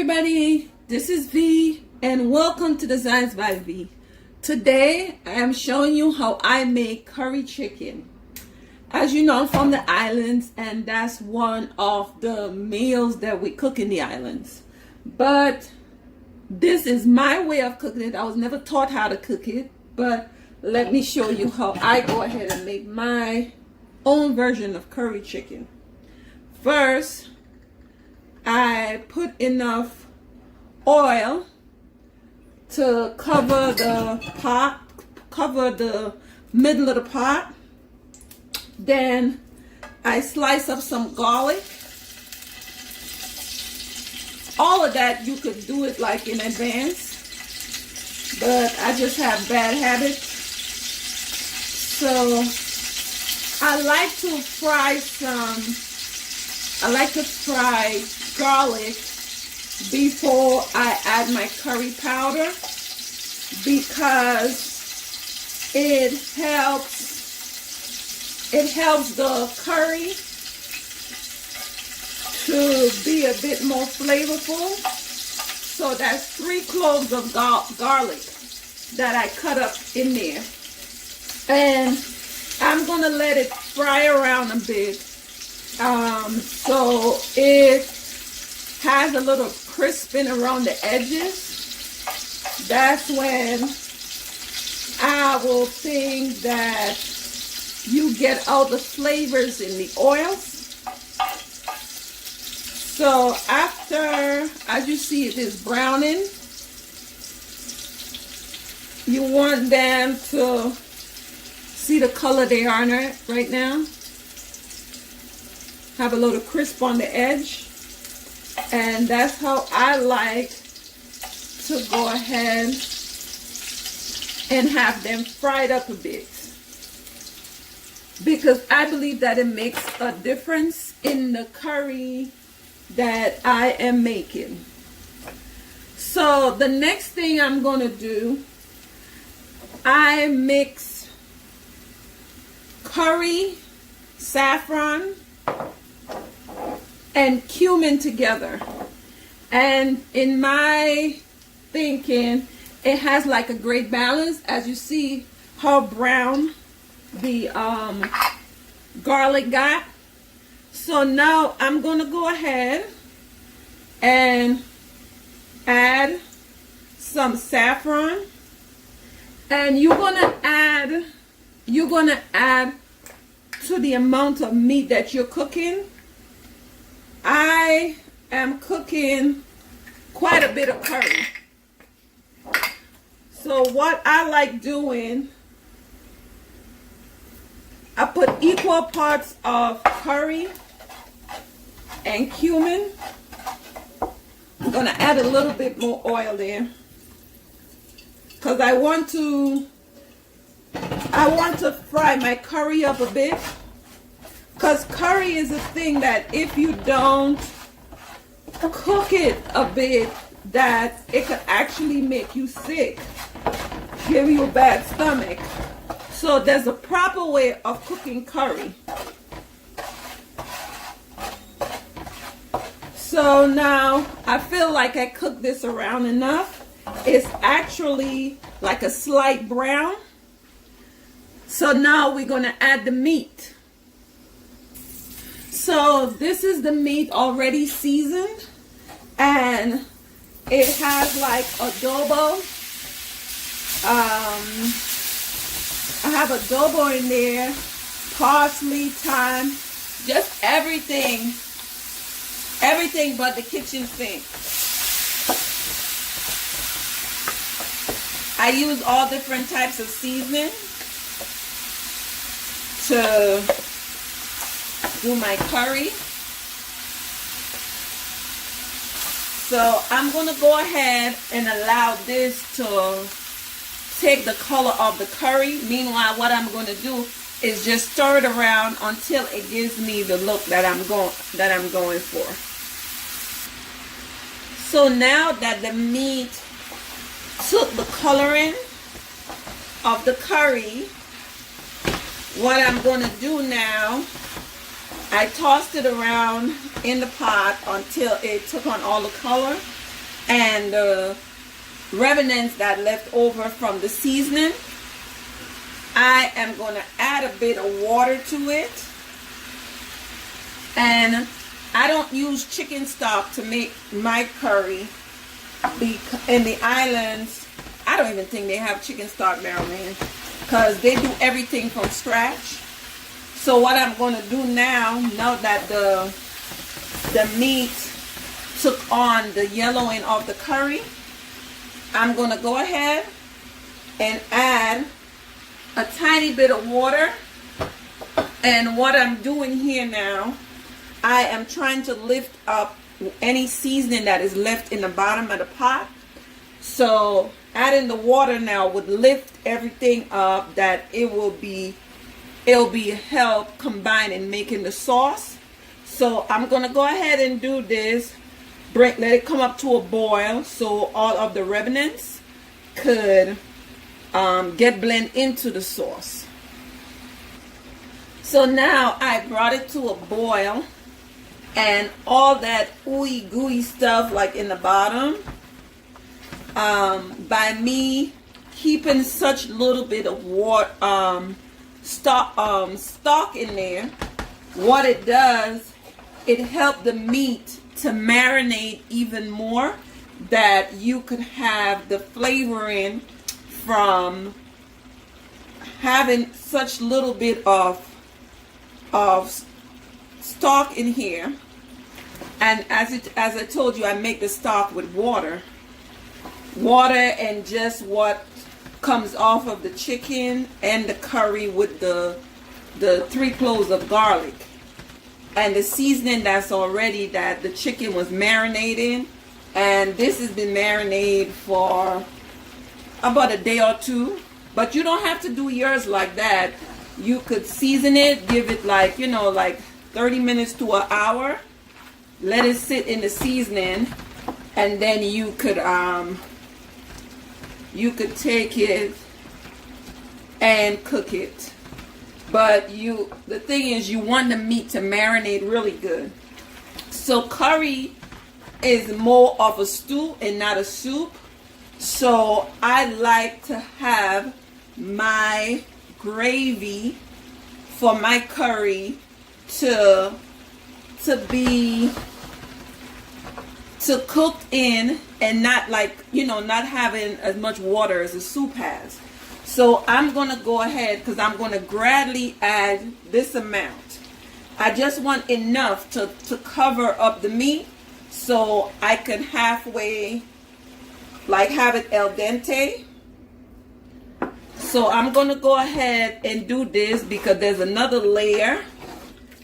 everybody, this is V and welcome to Designs by V. Today I am showing you how I make curry chicken. As you know, I'm from the islands and that's one of the meals that we cook in the islands. But this is my way of cooking it. I was never taught how to cook it, but let me show you how I go ahead and make my own version of curry chicken. First, I put enough oil to cover the pot, cover the middle of the pot. Then I slice up some garlic. All of that you could do it like in advance, but I just have bad habits. So I like to fry garlic before I add my curry powder because it helps the curry to be a bit more flavorful. So that's 3 cloves of garlic that I cut up in there, and I'm gonna let it fry around a bit. So it has a little crisping around the edges. That's when I will think that you get all the flavors in the oils. So after, as you see, it is browning. You want them to see the color they are right now. Have a little crisp on the edge, and that's how I like to go ahead and have them fried up a bit, because I believe that it makes a difference in the curry that I am making. So the next thing I'm going to do, I mix curry, saffron, and cumin together, and in my thinking it has like a great balance. As you see how brown the garlic got. So now I'm gonna go ahead and add some saffron, and you're gonna add to the amount of meat that you're cooking. I am cooking quite a bit of curry. So what I like doing, I put equal parts of curry and cumin. I'm going to add a little bit more oil there because I want to fry my curry up a bit. Because curry is a thing that if you don't cook it a bit, that it could actually make you sick, give you a bad stomach. So there's a proper way of cooking curry. So now I feel like I cooked this around enough. It's actually like a slight brown. So now we're going to add the meat. So this is the meat already seasoned, and it has like adobo. I have adobo in there, parsley, thyme, just everything but the kitchen sink. I use all different types of seasoning to do my curry. So I'm going to go ahead and allow this to take the color of the curry. Meanwhile, what I'm going to do is just stir it around until it gives me the look that I'm going for. So now that the meat took the coloring of the curry, what I'm going to do now, I tossed it around in the pot until it took on all the color. and the remnants that left over from the seasoning. I am going to add a bit of water to it. And I don't use chicken stock to make my curry. In the islands, I don't even think they have chicken stock there, man, because they do everything from scratch. So what I'm going to do now that the meat took on the yellowing of the curry, I'm going to go ahead and add a tiny bit of water. And what I'm doing here now, I am trying to lift up any seasoning that is left in the bottom of the pot. So adding the water now would lift everything up, that it'll be help combine in making the sauce. So I'm gonna go ahead and do this, let it come up to a boil so all of the remnants could get blended into the sauce. So now I brought it to a boil, and all that ooey gooey stuff like in the bottom, by me keeping such little bit of water, stock in there, what it does, it helps the meat to marinate even more, that you could have the flavoring from having such little bit of stock in here. And as I told you, I make the stock with water and just what comes off of the chicken and the curry with the 3 cloves of garlic and the seasoning that's already, that the chicken was marinating. And this has been marinated for about a day or two, but you don't have to do yours like that. You could season it, give it like 30 minutes to an hour, let it sit in the seasoning, and then you could take it and cook it. But the thing is, you want the meat to marinate really good. So curry is more of a stew and not a soup. So I like to have my gravy for my curry to cook in, and not not having as much water as a soup has. So I'm going to go ahead, because I'm going to gradually add this amount. I just want enough to cover up the meat, so I can halfway have it al dente. So I'm going to go ahead and do this, because there's another layer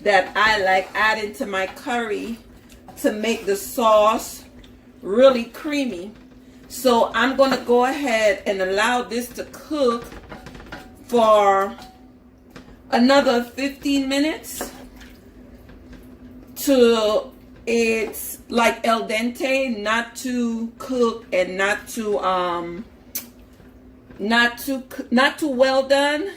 that I like adding to my curry to make the sauce really creamy. So I'm going to go ahead and allow this to cook for another 15 minutes to it's like al dente, not too cooked and not too well done,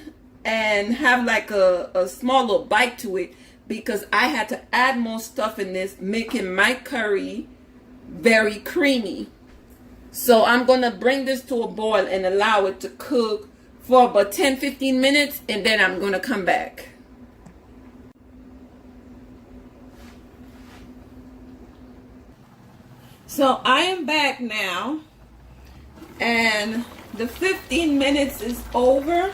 and have like a small little bite to it, because I had to add more stuff in this, making my curry very creamy. So I'm going to bring this to a boil and allow it to cook for about 10-15 minutes, and then I'm going to come back. So I am back now, and the 15 minutes is over.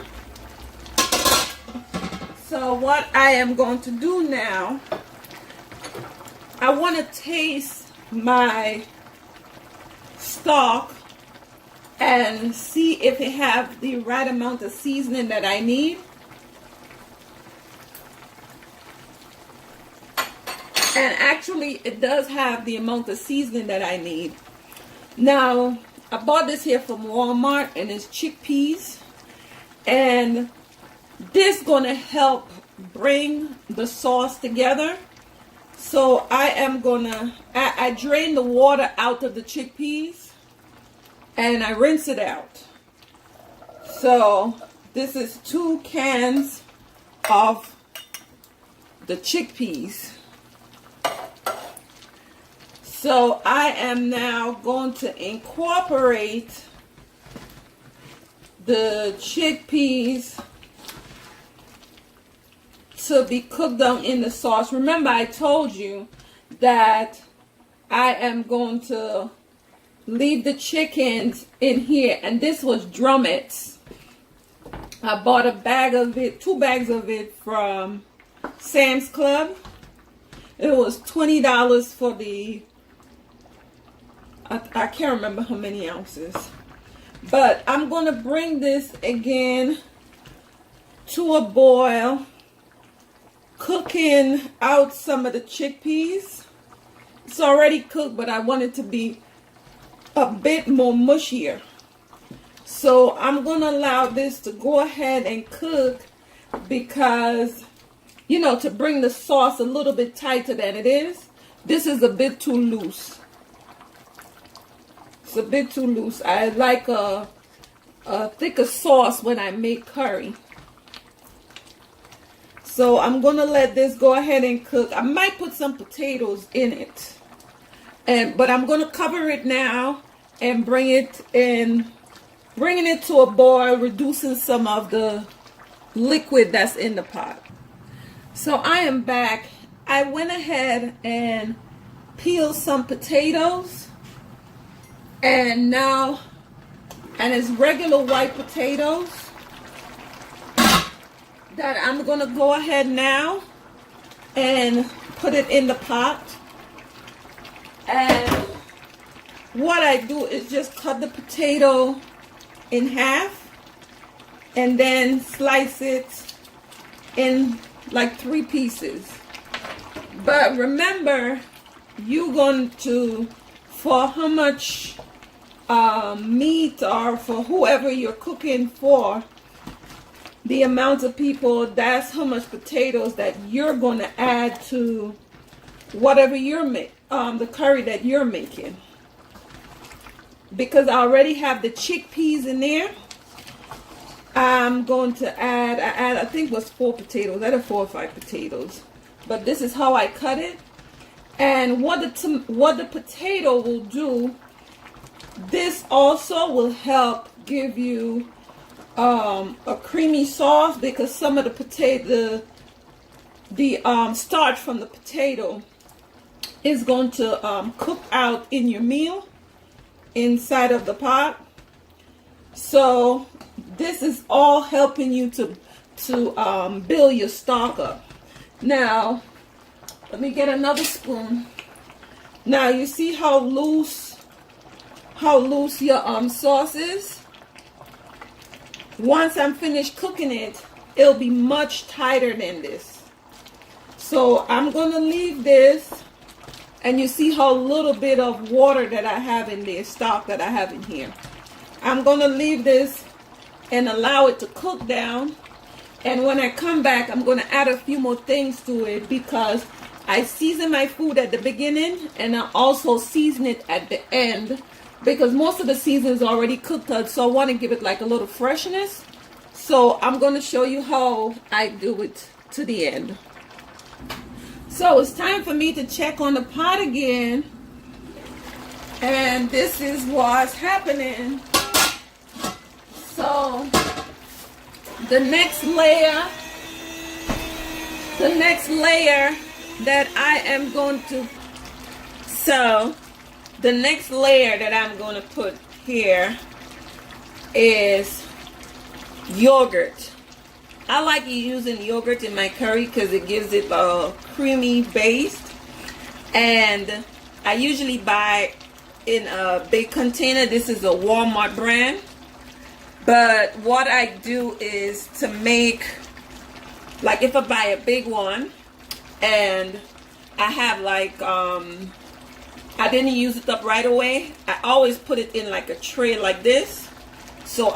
So what I am going to do now, I want to taste my stock and see if it have the right amount of seasoning that I need. And actually it does have the amount of seasoning that I need. Now, I bought this here from Walmart, and it's chickpeas, and this gonna help bring the sauce together. So I am gonna, I drain the water out of the chickpeas and I rinse it out. So this is 2 cans of the chickpeas. So I am now going to incorporate the chickpeas to be cooked down in the sauce. Remember, I told you that I am going to leave the chickens in here, and this was drumettes. I bought a bag of it, 2 bags of it from Sam's Club. It was $20 for the, I can't remember how many ounces. But I'm going to bring this again to a boil, cooking out some of the chickpeas. It's already cooked, but I want it to be a bit more mushier. So I'm going to allow this to go ahead and cook because, you know, to bring the sauce a little bit tighter than it is. This is a bit too loose. It's a bit too loose. I like a thicker sauce when I make curry. So I'm going to let this go ahead and cook. I might put some potatoes in it. But I'm going to cover it now and bringing it to a boil, reducing some of the liquid that's in the pot. So I am back. I went ahead and peeled some potatoes, and it's regular white potatoes that I'm gonna go ahead now and put it in the pot. And what I do is just cut the potato in half and then slice it in like 3 pieces. But remember, you're going to, for how much meat or for whoever you're cooking for, the amount of people, that's how much potatoes that you're going to add to whatever you're the curry that you're making. Because I already have the chickpeas in there, I'm going to add, I think it was 4 potatoes. I had 4 or 5 potatoes. But this is how I cut it. And what the potato will do, this also will help give you a creamy sauce, because some of the potato, the starch from the potato is going to cook out in your meal inside of the pot. So this is all helping you to build your stock up. Now let me get another spoon. Now you see how loose your sauce is. Once I'm finished cooking it, it'll be much tighter than this. So I'm gonna leave this, and you see how little bit of water that I have in there, stock that I have in here. I'm gonna leave this and allow it to cook down. And when I come back, I'm gonna add a few more things to it, because I season my food at the beginning and I also season it at the end, because most of the season is already cooked up, so I want to give it like a little freshness. So I'm going to show you how I do it to the end. So it's time for me to check on the pot again, and this is what's happening. So the next layer that I am going to, the next layer that I'm going to put here is yogurt. I like using yogurt in my curry because it gives it a creamy base. And I usually buy in a big container. This is a Walmart brand. But what I do is to make, like if I buy a big one and I have like, I didn't use it up right away, I always put it in like a tray like this, so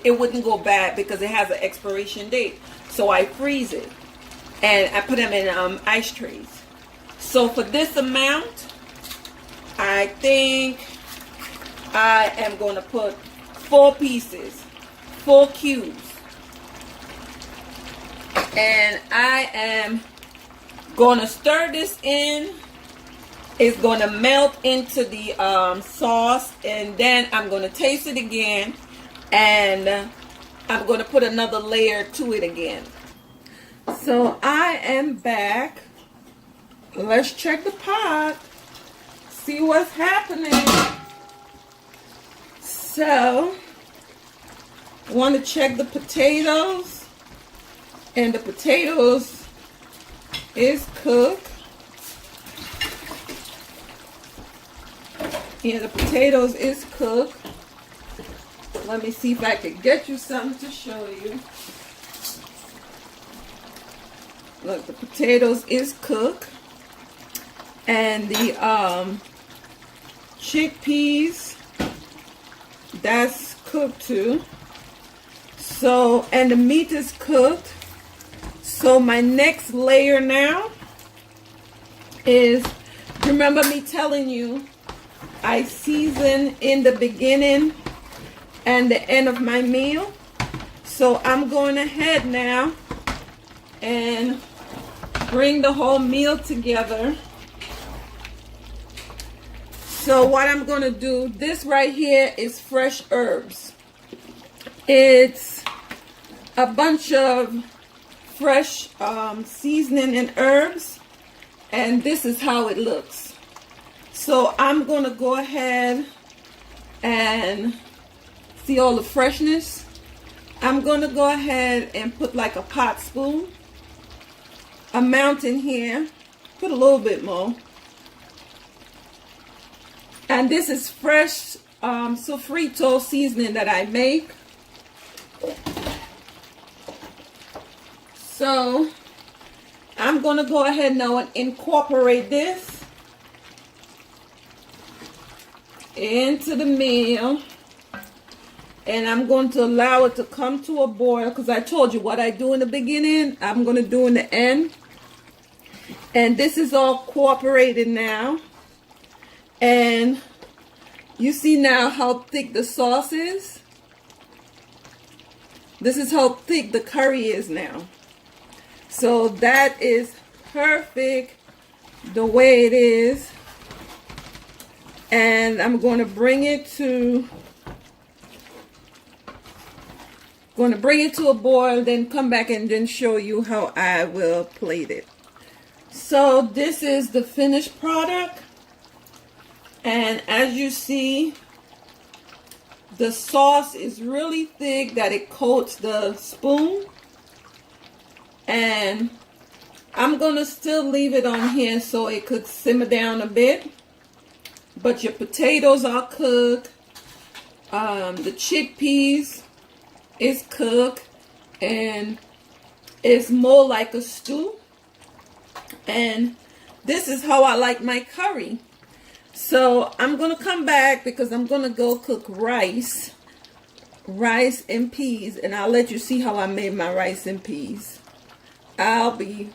it wouldn't go bad because it has an expiration date. So I freeze it and I put them in ice trays. So for this amount, I think I am going to put 4 pieces, 4 cubes. And I am going to stir this in is going to melt into the sauce, and then I'm going to taste it again, and I'm going to put another layer to it again. So I am back. Let's check the pot, see what's happening. So I want to check the potatoes, and the potatoes is cooked. Yeah, the potatoes is cooked. Let me see if I can get you something to show you. Look, the potatoes is cooked. And the chickpeas, that's cooked too. So, and the meat is cooked. So my next layer now is, remember me telling you, I season in the beginning and the end of my meal. So I'm going ahead now and bring the whole meal together. So what I'm going to do, this right here is fresh herbs. It's a bunch of fresh seasoning and herbs, and this is how it looks. So I'm going to go ahead and see all the freshness. I'm going to go ahead and put like a pot spoon amount in here. Put a little bit more. And this is fresh sofrito seasoning that I make. So I'm going to go ahead now and incorporate this into the meal. And I'm going to allow it to come to a boil, because I told you what I do in the beginning, I'm going to do in the end. And this is all cooperated now. And you see now how thick the sauce is. This is how thick the curry is now. So that is perfect the way it is. And I'm going to bring it to a boil, then come back and then show you how I will plate it. So this is the finished product. And as you see, the sauce is really thick that it coats the spoon. And I'm going to still leave it on here so it could simmer down a bit. But your potatoes are cooked. The chickpeas is cooked. And it's more like a stew. And this is how I like my curry. So I'm going to come back because I'm going to go cook rice and peas, and I'll let you see how I made my rice and peas. I'll be